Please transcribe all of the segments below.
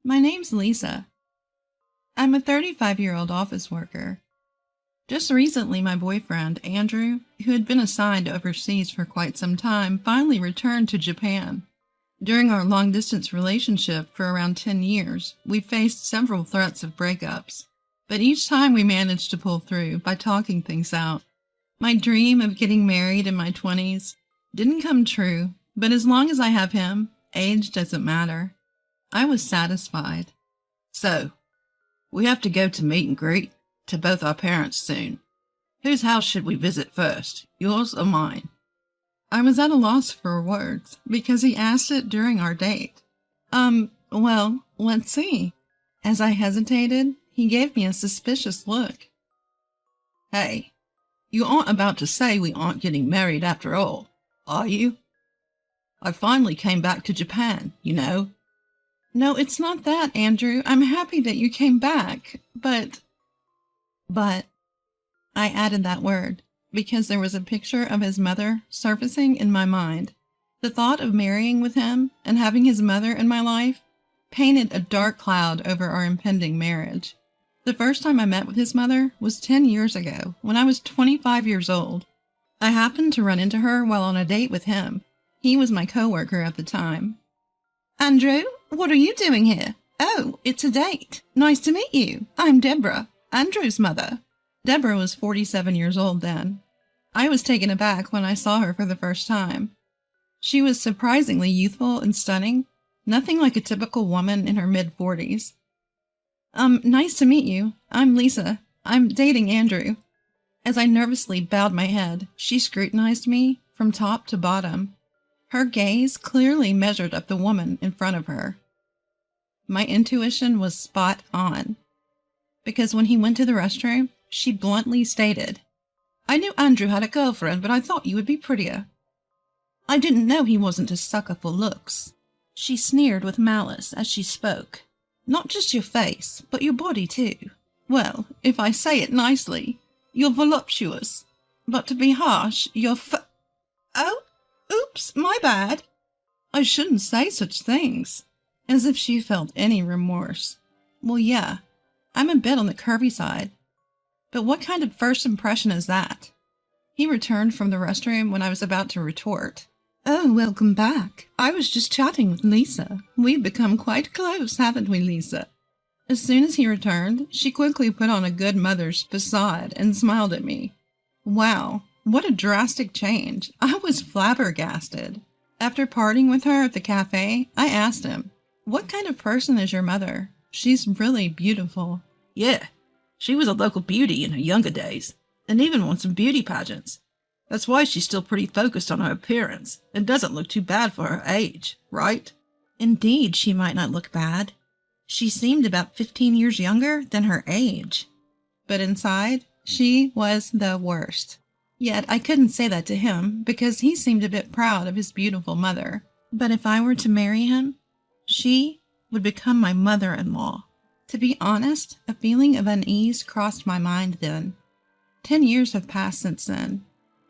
My name's Lisa. I'm a 35-year-old office worker. Just recently, my boyfriend, Andrew, who had been assigned overseas for quite some time, finally returned to Japan. During our long-distance relationship for around 10 years, we faced several threats of breakups, but each time we managed to pull through by talking things out. My dream of getting married in my 20s didn't come true, but as long as I have him, age doesn't matter. I was satisfied. So, we have to go to meet and greet to both our parents soon. Whose house should we visit first, yours or mine? I was at a loss for words because he asked it during our date. Well, let's see. As I hesitated, he gave me a suspicious look. Hey, you aren't about to say we aren't getting married after all, are you? I finally came back to Japan, you know. No, it's not that, Andrew. I'm happy that you came back, but I added that word because there was a picture of his mother surfacing in my mind. The thought of marrying with him and having his mother in my life painted a dark cloud over our impending marriage. The first time I met with his mother was 10 years ago, when I was 25 years old. I happened to run into her while on a date with him. He was my coworker at the time. Andrew, what are you doing here? Oh, it's a date. Nice to meet you. I'm Deborah, Andrew's mother. Deborah was 47 years old then. I was taken aback when I saw her for the first time. She was surprisingly youthful and stunning, nothing like a typical woman in her mid-40s. Nice to meet you. I'm Lisa. I'm dating Andrew. As I nervously bowed my head, she scrutinized me from top to bottom. Her gaze clearly measured up the woman in front of her. My intuition was spot on, because when he went to the restroom, she bluntly stated, "I knew Andrew had a girlfriend, but I thought you would be prettier." I didn't know he wasn't a sucker for looks. She sneered with malice as she spoke. "Not just your face, but your body too. Well, if I say it nicely, you're voluptuous. But to be harsh, you're Oh, oops, my bad. I shouldn't say such things." As if she felt any remorse. Well, yeah, I'm a bit on the curvy side. But what kind of first impression is that? He returned from the restroom when I was about to retort. "Oh, welcome back. I was just chatting with Lisa. We've become quite close, haven't we, Lisa?" As soon as he returned, she quickly put on a good mother's facade and smiled at me. Wow, what a drastic change. I was flabbergasted. After parting with her at the cafe, I asked him, "What kind of person is your mother? She's really beautiful." Yeah, she was a local beauty in her younger days, and even won some beauty pageants. That's why she's still pretty focused on her appearance, and doesn't look too bad for her age, right? Indeed, she might not look bad. She seemed about 15 years younger than her age. But inside, she was the worst. Yet I couldn't say that to him, because he seemed a bit proud of his beautiful mother. But if I were to marry him, she would become my mother-in-law. To be honest, a feeling of unease crossed my mind then. 10 years have passed since then.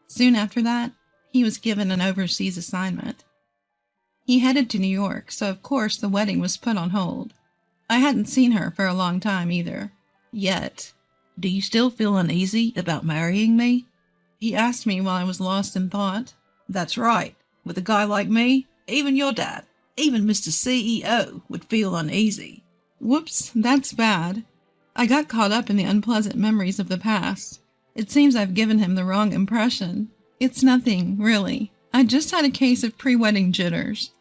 Soon after that, he was given an overseas assignment. He headed to New York, so of course the wedding was put on hold. I hadn't seen her for a long time either. Yet. "Do you still feel uneasy about marrying me?" He asked me while I was lost in thought. "That's right. With a guy like me, even your dad, even Mr. CEO would feel uneasy." Whoops, that's bad. I got caught up in the unpleasant memories of the past. It seems I've given him the wrong impression. It's nothing, really. I just had a case of pre-wedding jitters.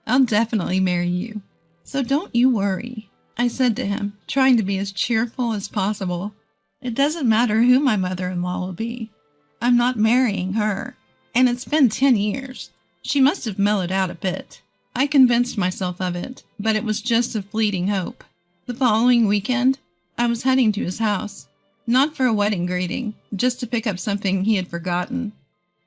I'll definitely marry you. So don't you worry, I said to him, trying to be as cheerful as possible. It doesn't matter who my mother-in-law will be. I'm not marrying her. And it's been 10 years. She must have mellowed out a bit. I convinced myself of it, but it was just a fleeting hope. The following weekend, I was heading to his house. Not for a wedding greeting, just to pick up something he had forgotten.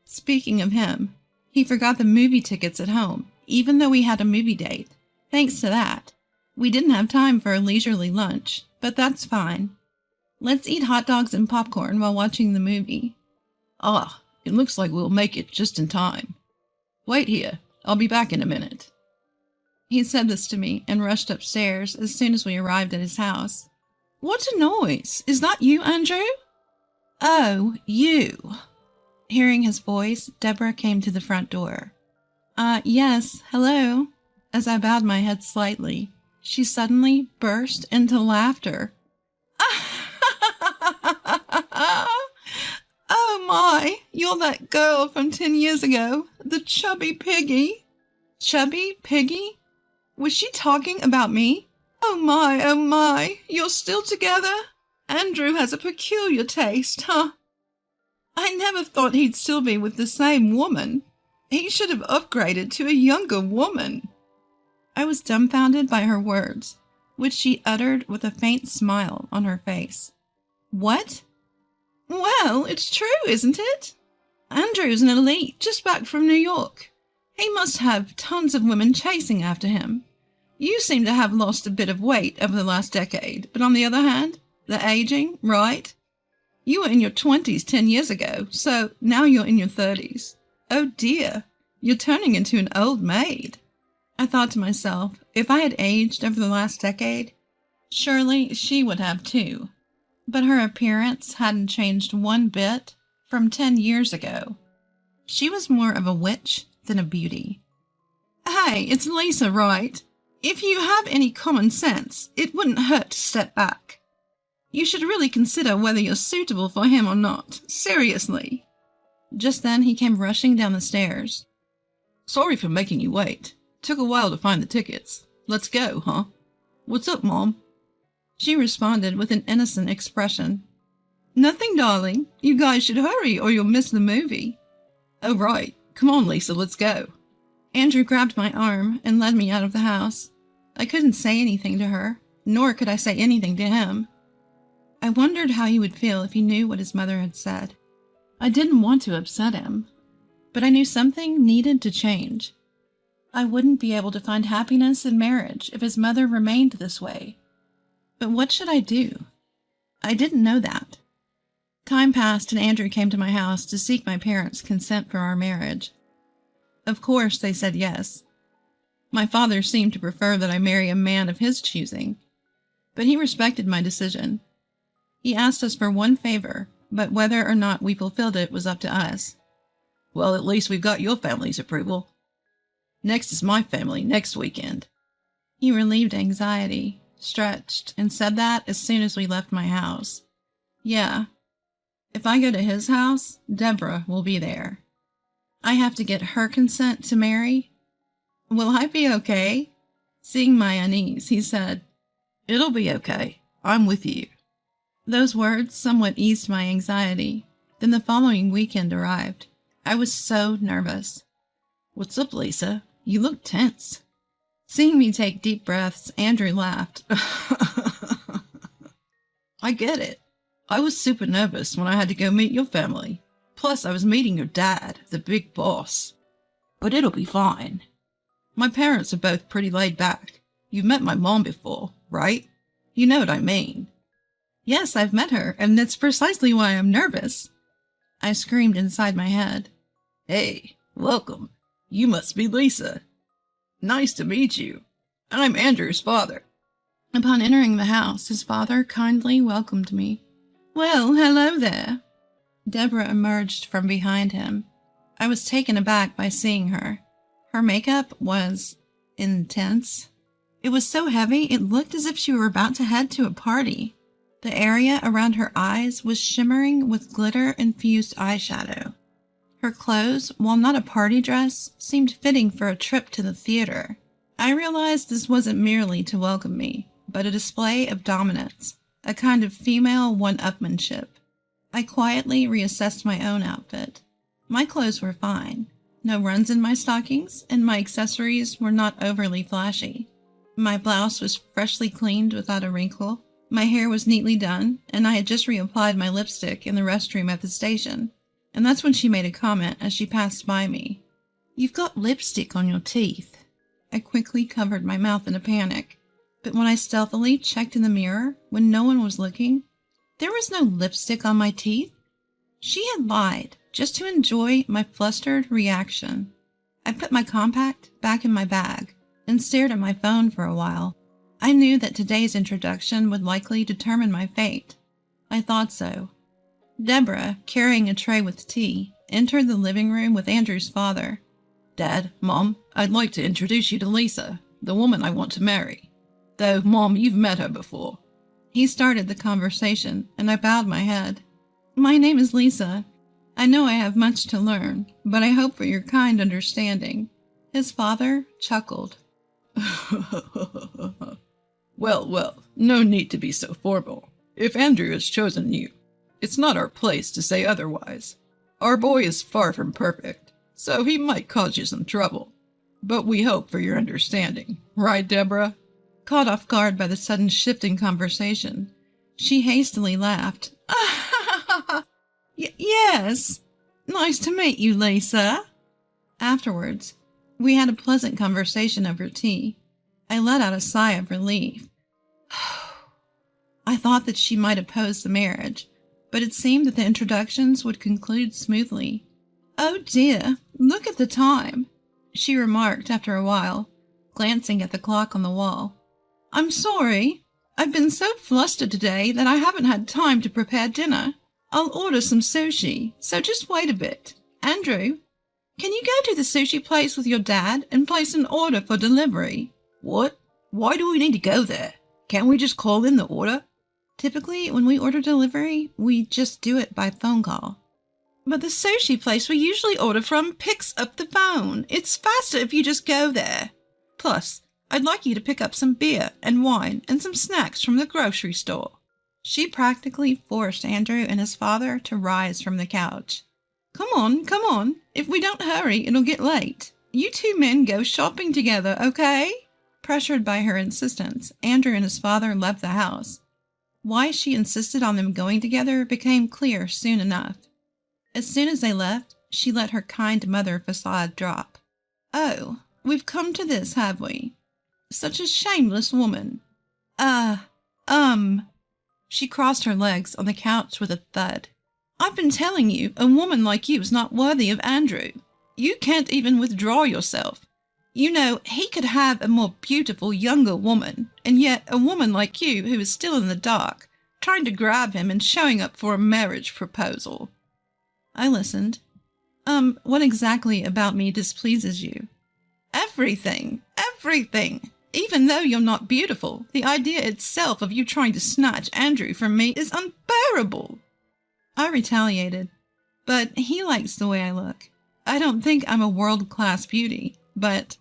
Speaking of him, he forgot the movie tickets at home, even though we had a movie date. Thanks to that, we didn't have time for a leisurely lunch, but that's fine. Let's eat hot dogs and popcorn while watching the movie. Ah, it looks like we'll make it just in time. Wait here, I'll be back in a minute. He said this to me and rushed upstairs as soon as we arrived at his house. What a noise! Is that you, Andrew? Oh, you. Hearing his voice, Deborah came to the front door. Yes, hello. As I bowed my head slightly, she suddenly burst into laughter. Oh my, you're that girl from 10 years ago, the chubby piggy. Chubby piggy? Was she talking about me? Oh my, you're still together? Andrew has a peculiar taste, huh? I never thought he'd still be with the same woman. He should have upgraded to a younger woman. I was dumbfounded by her words, which she uttered with a faint smile on her face. What? Well, it's true, isn't it? Andrew's an elite, just back from New York. He must have tons of women chasing after him. You seem to have lost a bit of weight over the last decade, but on the other hand, the aging, right? You were in your 20s 10 years ago, so now you're in your 30s. Oh dear, you're turning into an old maid. I thought to myself, if I had aged over the last decade, surely she would have too. But her appearance hadn't changed one bit from 10 years ago. She was more of a witch than a beauty. Hey, it's Lisa, right? If you have any common sense, it wouldn't hurt to step back. You should really consider whether you're suitable for him or not. Seriously. Just then he came rushing down the stairs. Sorry for making you wait. Took a while to find the tickets. Let's go, huh? What's up, Mom? She responded with an innocent expression. Nothing, darling. You guys should hurry or you'll miss the movie. Oh, right. Come on, Lisa, let's go. Andrew grabbed my arm and led me out of the house. I couldn't say anything to her, nor could I say anything to him. I wondered how he would feel if he knew what his mother had said. I didn't want to upset him, but I knew something needed to change. I wouldn't be able to find happiness in marriage if his mother remained this way. But what should I do? I didn't know that. Time passed and Andrew came to my house to seek my parents' consent for our marriage. Of course, they said yes. My father seemed to prefer that I marry a man of his choosing, but he respected my decision. He asked us for one favor, but whether or not we fulfilled it was up to us. Well, at least we've got your family's approval. Next is my family next weekend. He relieved anxiety, stretched, and said that as soon as we left my house. Yeah. If I go to his house, Deborah will be there. I have to get her consent to marry. Will I be okay? Seeing my unease, he said, It'll be okay. I'm with you. Those words somewhat eased my anxiety. Then the following weekend arrived. I was so nervous. What's up, Lisa? You look tense. Seeing me take deep breaths, Andrew laughed. I get it. I was super nervous when I had to go meet your family. Plus, I was meeting your dad, the big boss. But it'll be fine. My parents are both pretty laid back. You've met my mom before, right? You know what I mean. Yes, I've met her, and that's precisely why I'm nervous. I screamed inside my head. Hey, welcome. You must be Lisa. Nice to meet you. I'm Andrew's father. Upon entering the house, his father kindly welcomed me. Well, hello there. Deborah emerged from behind him. I was taken aback by seeing her. Her makeup was intense. It was so heavy it looked as if she were about to head to a party. The area around her eyes was shimmering with glitter-infused eyeshadow. Her clothes, while not a party dress, seemed fitting for a trip to the theater. I realized this wasn't merely to welcome me, but a display of dominance, a kind of female one-upmanship. I quietly reassessed my own outfit. My clothes were fine. No runs in my stockings, and my accessories were not overly flashy. My blouse was freshly cleaned without a wrinkle. My hair was neatly done, and I had just reapplied my lipstick in the restroom at the station. And that's when she made a comment as she passed by me. You've got lipstick on your teeth. I quickly covered my mouth in a panic. But when I stealthily checked in the mirror, when no one was looking, there was no lipstick on my teeth. She had lied, just to enjoy my flustered reaction. I put my compact back in my bag, and stared at my phone for a while. I knew that today's introduction would likely determine my fate. I thought so. Deborah, carrying a tray with tea, entered the living room with Andrew's father. Dad, Mom, I'd like to introduce you to Lisa, the woman I want to marry. Though, Mom, you've met her before. He started the conversation, and I bowed my head. My name is Lisa. I know I have much to learn, but I hope for your kind understanding. His father chuckled. Well, no need to be so formal. If Andrew has chosen you, it's not our place to say otherwise. Our boy is far from perfect, so he might cause you some trouble. But we hope for your understanding, right, Deborah? Caught off guard by the sudden shift in conversation, she hastily laughed. Yes. Nice to meet you, Lisa. Afterwards, we had a pleasant conversation over tea. I let out a sigh of relief. I thought that she might oppose the marriage, but it seemed that the introductions would conclude smoothly. Oh dear, look at the time, she remarked after a while, glancing at the clock on the wall. I'm sorry. I've been so flustered today that I haven't had time to prepare dinner. I'll order some sushi, so just wait a bit. Andrew, can you go to the sushi place with your dad and place an order for delivery? What? Why do we need to go there? Can't we just call in the order? Typically, when we order delivery, we just do it by phone call. But the sushi place we usually order from picks up the phone. It's faster if you just go there. Plus, I'd like you to pick up some beer and wine and some snacks from the grocery store. She practically forced Andrew and his father to rise from the couch. Come on. If we don't hurry, it'll get late. You two men go shopping together, okay? Pressured by her insistence, Andrew and his father left the house. Why she insisted on them going together became clear soon enough. As soon as they left, she let her kind mother facade drop. Oh, we've come to this, have we? Such a shameless woman. She crossed her legs on the couch with a thud. I've been telling you, a woman like you is not worthy of Andrew. You can't even withdraw yourself. You know, he could have a more beautiful, younger woman, and yet a woman like you who is still in the dark, trying to grab him and showing up for a marriage proposal. I listened. What exactly about me displeases you? Everything. Even though you're not beautiful, the idea itself of you trying to snatch Andrew from me is unbearable. I retaliated, but he likes the way I look. I don't think I'm a world-class beauty, but...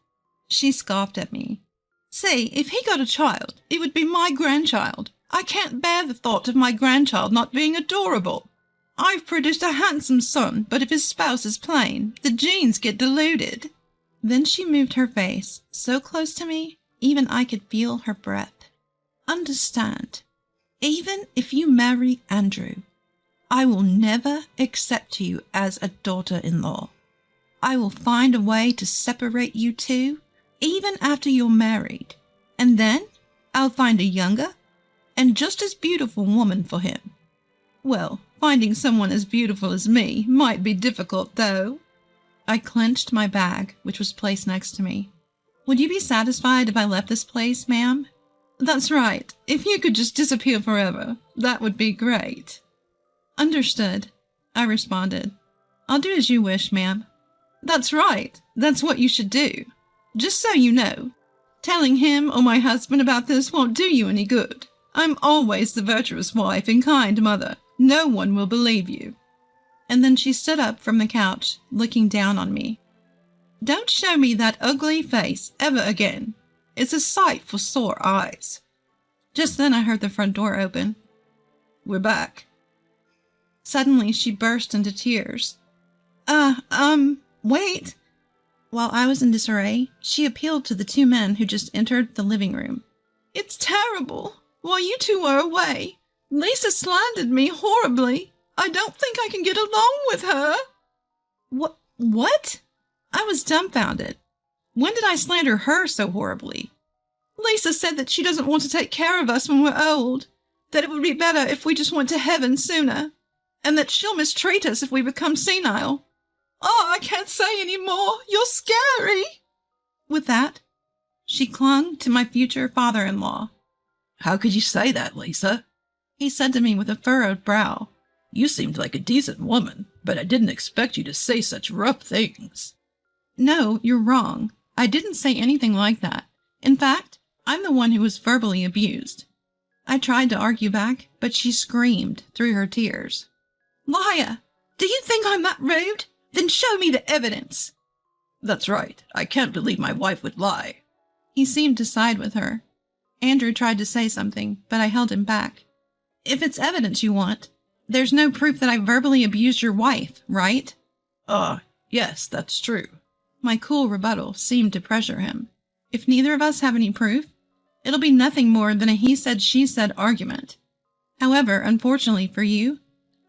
She scoffed at me. See, if he got a child, it would be my grandchild. I can't bear the thought of my grandchild not being adorable. I've produced a handsome son, but if his spouse is plain, the genes get diluted. Then she moved her face so close to me, even I could feel her breath. Understand, even if you marry Andrew, I will never accept you as a daughter-in-law. I will find a way to separate you two, even after you're married, and then I'll find a younger and just as beautiful woman for him. Well, finding someone as beautiful as me might be difficult, though. I clenched my bag, which was placed next to me. Would you be satisfied if I left this place, ma'am? That's right. If you could just disappear forever, that would be great. Understood, I responded. I'll do as you wish, ma'am. That's right. That's what you should do. Just so you know, telling him or my husband about this won't do you any good. I'm always the virtuous wife and kind mother. No one will believe you. And then she stood up from the couch, looking down on me. Don't show me that ugly face ever again. It's a sight for sore eyes. Just then I heard the front door open. We're back. Suddenly she burst into tears. Wait. While I was in disarray, she appealed to the two men who just entered the living room. It's terrible. While you two were away, Lisa slandered me horribly. I don't think I can get along with her. What? I was dumbfounded. When did I slander her so horribly? Lisa said that she doesn't want to take care of us when we're old, that it would be better if we just went to heaven sooner, and that she'll mistreat us if we become senile. Oh, I can't say any more. You're scary. With that, She clung to my future father-in-law. How could you say that, Lisa? He said to me with a furrowed brow. You seemed like a decent woman, but I didn't expect you to say such rough things. No, you're wrong. I didn't say anything like that. In fact, I'm the one who was verbally abused. I tried to argue back, but she screamed through her tears. Liar! Do you think I'm that rude? Then show me the evidence. That's right. I can't believe my wife would lie. He seemed to side with her. Andrew tried to say something, but I held him back. If it's evidence you want, there's no proof that I verbally abused your wife, right? Yes, that's true. My cool rebuttal seemed to pressure him. If neither of us have any proof, it'll be nothing more than a he said, she said argument. However, unfortunately for you,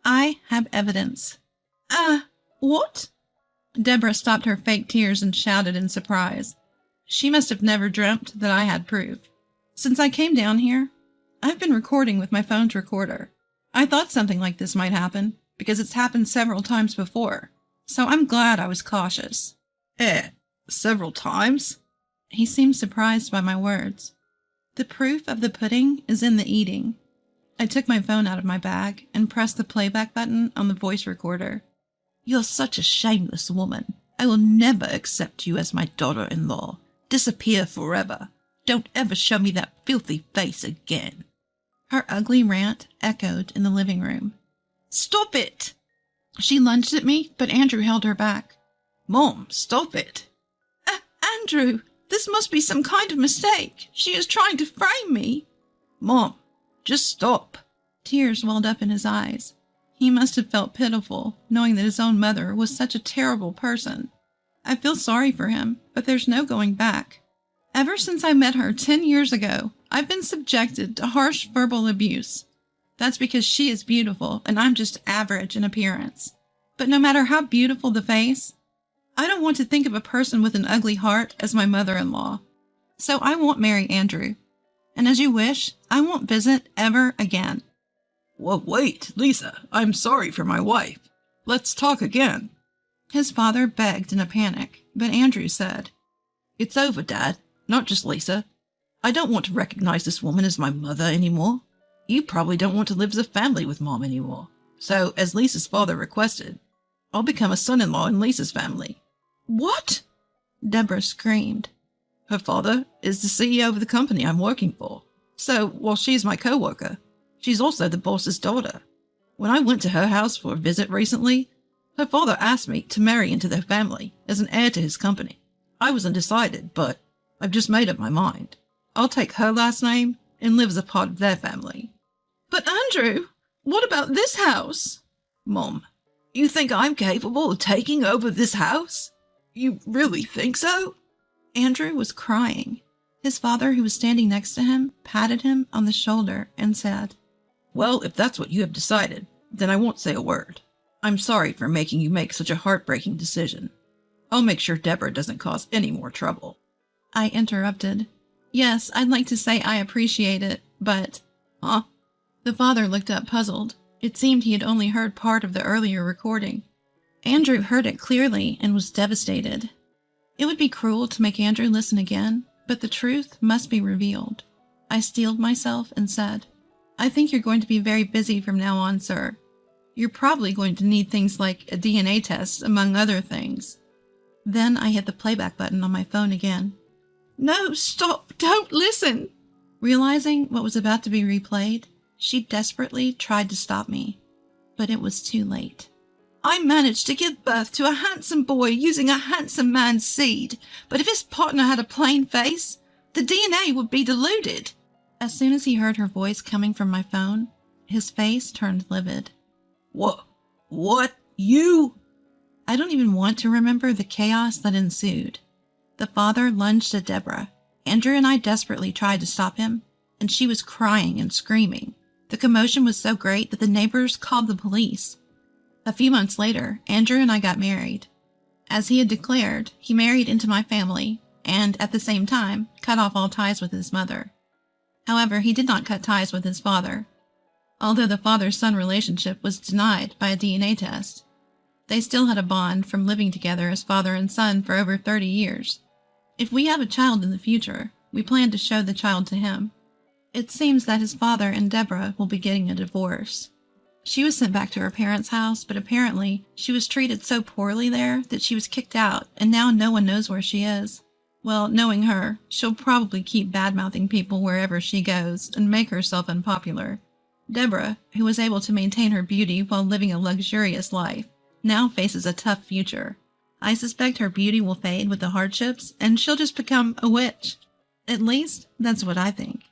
I have evidence. What? Deborah stopped her fake tears and shouted in surprise. She must have never dreamt that I had proof. Since I came down here, I've been recording with my phone's recorder. I thought something like this might happen, because it's happened several times before, so I'm glad I was cautious. Several times? He seemed surprised by my words. The proof of the pudding is in the eating. I took my phone out of my bag and pressed the playback button on the voice recorder. You're such a shameless woman. I will never accept you as my daughter-in-law. Disappear forever. Don't ever show me that filthy face again. Her ugly rant echoed in the living room. Stop it! She lunged at me, but Andrew held her back. Mom, stop it. Andrew, this must be some kind of mistake. She is trying to frame me. Mom, just stop. Tears welled up in his eyes. He must have felt pitiful, knowing that his own mother was such a terrible person. I feel sorry for him, but there's no going back. Ever since I met her 10 years ago, I've been subjected to harsh verbal abuse. That's because she is beautiful and I'm just average in appearance. But no matter how beautiful the face, I don't want to think of a person with an ugly heart as my mother-in-law. So I won't marry Andrew. And as you wish, I won't visit ever again. Well, wait, Lisa, I'm sorry for my wife. Let's talk again. His father begged in a panic, but Andrew said, It's over, Dad. Not just Lisa. I don't want to recognize this woman as my mother anymore. You probably don't want to live as a family with Mom anymore. So, as Lisa's father requested, I'll become a son-in-law in Lisa's family. What? Deborah screamed. Her father is the CEO of the company I'm working for. So, while she's my co-worker, she's also the boss's daughter. When I went to her house for a visit recently, her father asked me to marry into their family as an heir to his company. I was undecided, but I've just made up my mind. I'll take her last name and live as a part of their family. But Andrew, what about this house? Mom, you think I'm capable of taking over this house? You really think so? Andrew was crying. His father, who was standing next to him, patted him on the shoulder and said, Well, if that's what you have decided, then I won't say a word. I'm sorry for making you make such a heartbreaking decision. I'll make sure Deborah doesn't cause any more trouble. I interrupted. Yes, I'd like to say I appreciate it, but... Huh? The father looked up puzzled. It seemed he had only heard part of the earlier recording. Andrew heard it clearly and was devastated. It would be cruel to make Andrew listen again, but the truth must be revealed. I steeled myself and said, I think you're going to be very busy from now on, sir. You're probably going to need things like a DNA test, among other things. Then I hit the playback button on my phone again. No, stop! Don't listen! Realizing what was about to be replayed, she desperately tried to stop me, but it was too late. I managed to give birth to a handsome boy using a handsome man's seed, but if his partner had a plain face, the DNA would be diluted. As soon as he heard her voice coming from my phone, his face turned livid. What? You? I don't even want to remember the chaos that ensued. The father lunged at Deborah. Andrew and I desperately tried to stop him, and she was crying and screaming. The commotion was so great that the neighbors called the police. A few months later, Andrew and I got married. As he had declared, he married into my family and, at the same time, cut off all ties with his mother. However, he did not cut ties with his father. Although the father-son relationship was denied by a DNA test, they still had a bond from living together as father and son for over 30 years. If we have a child in the future, we plan to show the child to him. It seems that his father and Deborah will be getting a divorce. She was sent back to her parents' house, but apparently she was treated so poorly there that she was kicked out, and now no one knows where she is. Well, knowing her, she'll probably keep bad-mouthing people wherever she goes and make herself unpopular. Deborah, who was able to maintain her beauty while living a luxurious life, now faces a tough future. I suspect her beauty will fade with the hardships, and she'll just become a witch. At least, that's what I think.